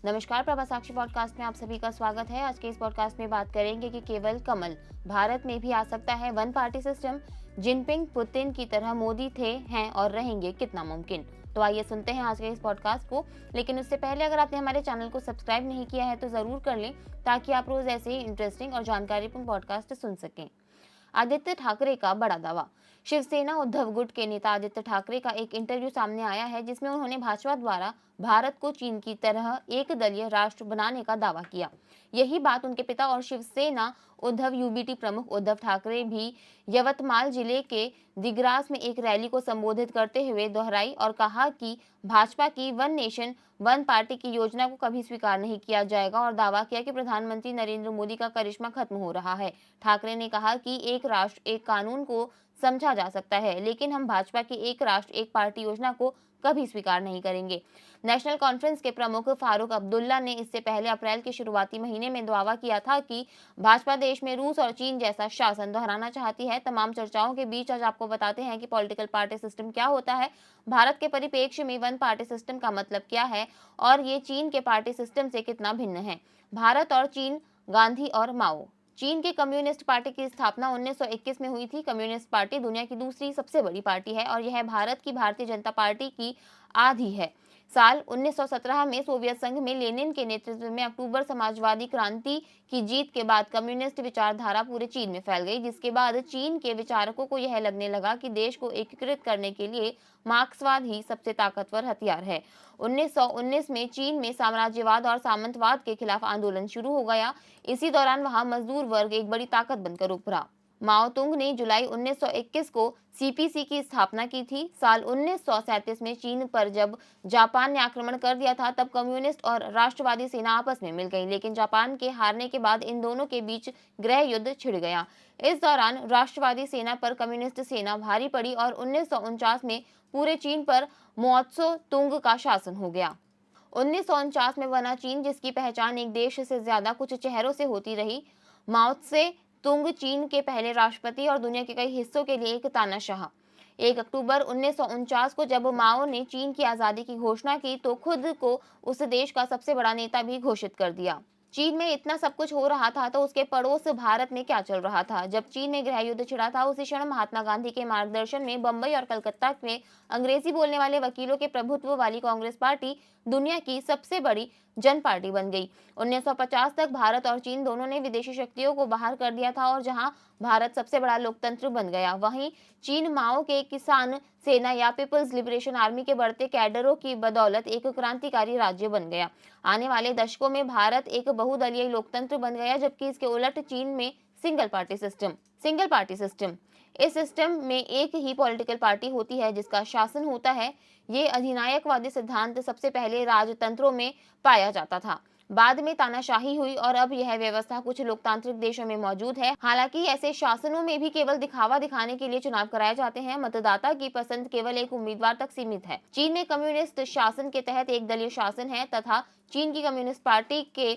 नमस्कार, प्रभा साक्षी पॉडकास्ट में आप सभी का स्वागत है। आज के इस पॉडकास्ट में बात करेंगे कि केवल कमल भारत में भी आ सकता है one party system. Jinping Putin की तरह मोदी थे, हैं और रहेंगे, कितना मुमकिन। तो आइए सुनते हैं आज के इस पॉडकास्ट को। लेकिन उससे पहले अगर आपने हमारे चैनल को सब्सक्राइब नहीं किया है तो जरूर कर लें, ताकि आप रोज ऐसे ही इंटरेस्टिंग और जानकारीपूर्ण पॉडकास्ट सुन सकें। आदित्य ठाकरे का बड़ा दावा। शिवसेना उद्धव गुट के नेता आदित्य ठाकरे का एक इंटरव्यू सामने आया है, जिसमें उन्होंने भाजपा द्वारा भारत को चीन की तरह एक दलीय राष्ट्र बनाने का दावा किया। यही बात उनके पिता और शिवसेना उद्धव यूबीटी प्रमुख उद्धव ठाकरे भी यवतमाल जिले के दिग्रास में एक रैली को संबोधित करते हुए दोहराई और कहा कि भाजपा की वन नेशन वन पार्टी की योजना को कभी स्वीकार नहीं किया जाएगा, और दावा किया कि प्रधानमंत्री नरेंद्र मोदी का करिश्मा खत्म हो रहा है। ठाकरे ने कहा कि एक राष्ट्र एक कानून को समझा जा सकता है, लेकिन हम भाजपा की एक राष्ट्र एक पार्टी योजना को कभी स्वीकार नहीं करेंगे। नेशनल कॉन्फ्रेंस के प्रमुख फारूक अब्दुल्ला ने इससे पहले अप्रैल के शुरुआती महीने में दावा किया था कि भाजपा देश में रूस और चीन जैसा शासन दोहराना चाहती है। तमाम चर्चाओं के बीच आज आपको बताते हैं कि पॉलिटिकल पार्टी सिस्टम क्या होता है, भारत के परिप्रेक्ष्य में वन पार्टी सिस्टम का मतलब क्या है और ये चीन के पार्टी सिस्टम से कितना भिन्न है। भारत और चीन, गांधी और माओ। चीन की कम्युनिस्ट पार्टी की स्थापना 1921 में हुई थी। कम्युनिस्ट पार्टी दुनिया की दूसरी सबसे बड़ी पार्टी है और यह भारत की भारतीय जनता पार्टी की आधी है। साल 1917 में सोवियत संघ में लेनिन के नेतृत्व में अक्टूबर समाजवादी क्रांति की जीत के बाद कम्युनिस्ट विचारधारा पूरे चीन में फैल गई, जिसके बाद चीन के विचारकों को यह लगने लगा कि देश को एकीकृत करने के लिए मार्क्सवाद ही सबसे ताकतवर हथियार है। 1919 में चीन में साम्राज्यवाद और सामंतवाद के खिलाफ आंदोलन शुरू हो गया। इसी दौरान वहां मजदूर वर्ग एक बड़ी ताकत बनकर उभरा। माओ तुंग ने जुलाई 1921 को सीपीसी की स्थापना की थी। साल 1937 में चीन पर जब जापान ने आक्रमण कर दिया था, तब कम्युनिस्ट और राष्ट्रवादी सेना आपस में मिल गई, लेकिन जापान के हारने के बाद इन दोनों के बीच गृह युद्ध छिड़ गया। इस दौरान राष्ट्रवादी सेना पर कम्युनिस्ट सेना भारी पड़ी और 1949 में पूरे चीन पर माओत्से तुंग का शासन हो गया। 1949 में बना चीन, जिसकी पहचान एक देश से ज्यादा कुछ चेहरों से होती रही। माओत्से तुंग चीन के पहले राष्ट्रपति और दुनिया के कई हिस्सों के लिए एक तानाशाह। 1 अक्टूबर 1949 को जब माओ ने चीन की आजादी की घोषणा की, तो खुद को उस देश का सबसे बड़ा नेता भी घोषित कर दिया। चीन में इतना सब कुछ हो रहा था, तो उसके पड़ोस भारत में क्या चल रहा था। जब चीन में गृह युद्ध छिड़ा था, उसी क्षण महात्मा गांधी के मार्गदर्शन में बंबई और कलकत्ता में अंग्रेजी बोलने वाले वकीलों के प्रभुत्व वाली कांग्रेस पार्टी दुनिया की सबसे बड़ी जन पार्टी बन गई। 1950 तक भारत और चीन दोनों ने विदेशी शक्तियों को बाहर कर दिया था, और जहां भारत सबसे बड़ा लोकतंत्र बन गया, वहीं चीन माओ के किसान सेना या पीपल्स लिबरेशन आर्मी के बढ़ते कैडरों की बदौलत एक क्रांतिकारी राज्य बन गया। आने वाले दशकों में भारत एक बहुदलीय लोकतंत्र बन गया, जबकि इसके उलट चीन में सिंगल पार्टी सिस्टम। इस सिस्टम में एक ही पॉलिटिकल पार्टी होती है जिसका शासन होता है। ये अधिनायकवादी सिद्धांत सबसे पहले राजतंत्रों में पाया जाता था, बाद में तानाशाही हुई और अब यह व्यवस्था कुछ लोकतांत्रिक देशों में मौजूद है। हालांकि ऐसे शासनों में भी केवल दिखावा दिखाने के लिए चुनाव कराए जाते हैं। मतदाता की पसंद केवल एक उम्मीदवार तक सीमित है। चीन में कम्युनिस्ट शासन के तहत एक दलीय शासन है तथा चीन की कम्युनिस्ट पार्टी के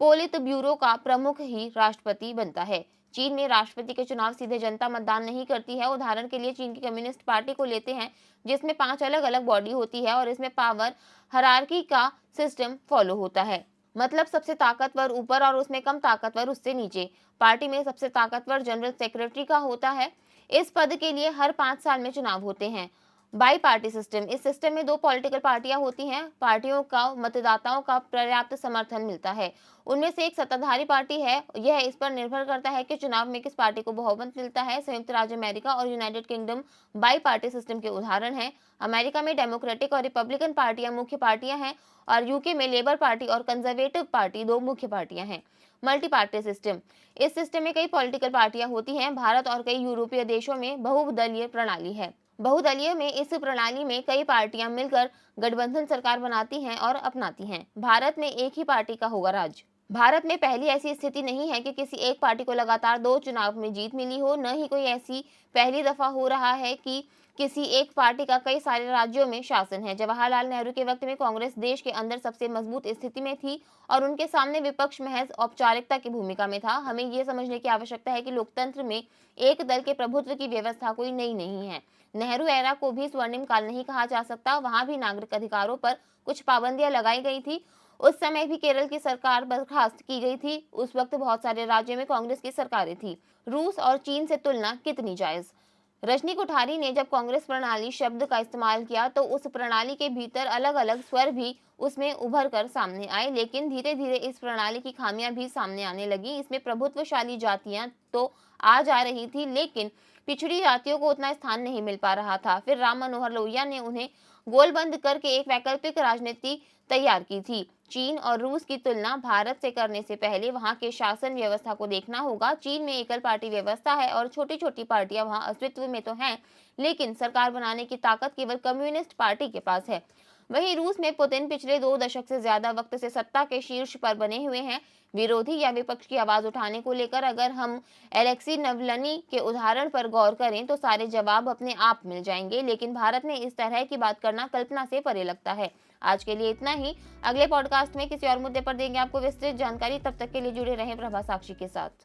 पोलित ब्यूरो का प्रमुख ही राष्ट्रपति बनता है। चीन में राष्ट्रपति के चुनाव सीधे जनता मतदान नहीं करती है। उदाहरण के लिए चीन की कम्युनिस्ट पार्टी को लेते हैं, जिसमें 5 अलग अलग बॉडी होती है और इसमें पावर हायरार्की का सिस्टम फॉलो होता है। मतलब सबसे ताकतवर ऊपर और उसमें कम ताकतवर उससे नीचे। पार्टी में सबसे ताकतवर जनरल सेक्रेटरी का होता है। इस पद के लिए हर 5 साल में चुनाव होते हैं। Bi party system. इस सिस्टम में 2 पॉलिटिकल पार्टियां होती हैं। पार्टियों का मतदाताओं का पर्याप्त समर्थन मिलता है। उनमें से एक सत्ताधारी पार्टी है। यह इस पर निर्भर करता है कि चुनाव में किस पार्टी को बहुमत मिलता है। संयुक्त राज्य अमेरिका और United kingdom bi party system के उदाहरण हैं। अमेरिका में डेमोक्रेटिक और रिपब्लिकन पार्टियां मुख्य पार्टियां हैं और यूके में लेबर पार्टी और कंजर्वेटिव पार्टी 2 मुख्य पार्टियां हैं। Multi party system. इस सिस्टम में कई पॉलिटिकल पार्टियां होती हैं। भारत और कई यूरोपीय देशों में बहुदलीय प्रणाली है। बहुदलीय में इस प्रणाली में कई पार्टियां मिलकर गठबंधन सरकार बनाती हैं और अपनाती हैं। भारत में एक ही पार्टी का होगा राज। भारत में पहली ऐसी स्थिति नहीं है कि किसी एक पार्टी को लगातार 2 चुनाव में जीत मिली हो, न ही कोई ऐसी पहली दफा हो रहा है कि किसी एक पार्टी का कई सारे राज्यों में शासन है। जवाहरलाल नेहरू के वक्त में कांग्रेस देश के अंदर सबसे मजबूत स्थिति में थी और उनके सामने विपक्ष महज औपचारिकता की भूमिका में था। हमें यह समझने की आवश्यकता है कि लोकतंत्र में एक दल के प्रभुत्व की व्यवस्था कोई नई नहीं है। नेहरू एरा को भी स्वर्णिम काल नहीं कहा जा सकता। वहां भी नागरिक अधिकारों पर कुछ पाबंदियां लगाई गई थी। उस समय भी केरल की सरकार बर्खास्त की गई थी। उस वक्त बहुत सारे राज्यों में कांग्रेस की सरकारें थी। रूस और चीन से तुलना कितनी जायज? रजनी कोठारी ने जब कांग्रेस प्रणाली शब्द का इस्तेमाल किया तो उस प्रणाली के भीतर अलग अलग स्वर भी उसमें उभर कर सामने आए, लेकिन धीरे धीरे इस प्रणाली की खामियां भी सामने आने लगी। इसमें प्रभुत्वशाली जातियां तो आ जा रही थी, लेकिन पिछड़ी जातियों को उतना स्थान नहीं मिल पा रहा था। फिर राम मनोहर लोहिया ने उन्हें गोलबंद करके एक वैकल्पिक राजनीति तैयार की थी। चीन और रूस की तुलना भारत से करने से पहले वहां के शासन व्यवस्था को देखना होगा। चीन में एकल पार्टी व्यवस्था है और छोटी छोटी पार्टियां वहां अस्तित्व में तो हैं, लेकिन सरकार बनाने की ताकत केवल कम्युनिस्ट पार्टी के पास है। वहीं रूस में पुतिन पिछले 2 दशक से ज्यादा वक्त से सत्ता के शीर्ष पर बने हुए हैं। विरोधी या विपक्ष की आवाज उठाने को लेकर अगर हम एलेक्सी नवलनी के उदाहरण पर गौर करें तो सारे जवाब अपने आप मिल जाएंगे, लेकिन भारत में इस तरह की बात करना कल्पना से परे लगता है। आज के लिए इतना ही। अगले पॉडकास्ट में किसी और मुद्दे पर देंगे आपको विस्तृत जानकारी। तब तक के लिए जुड़े रहें प्रभा साक्षी के साथ।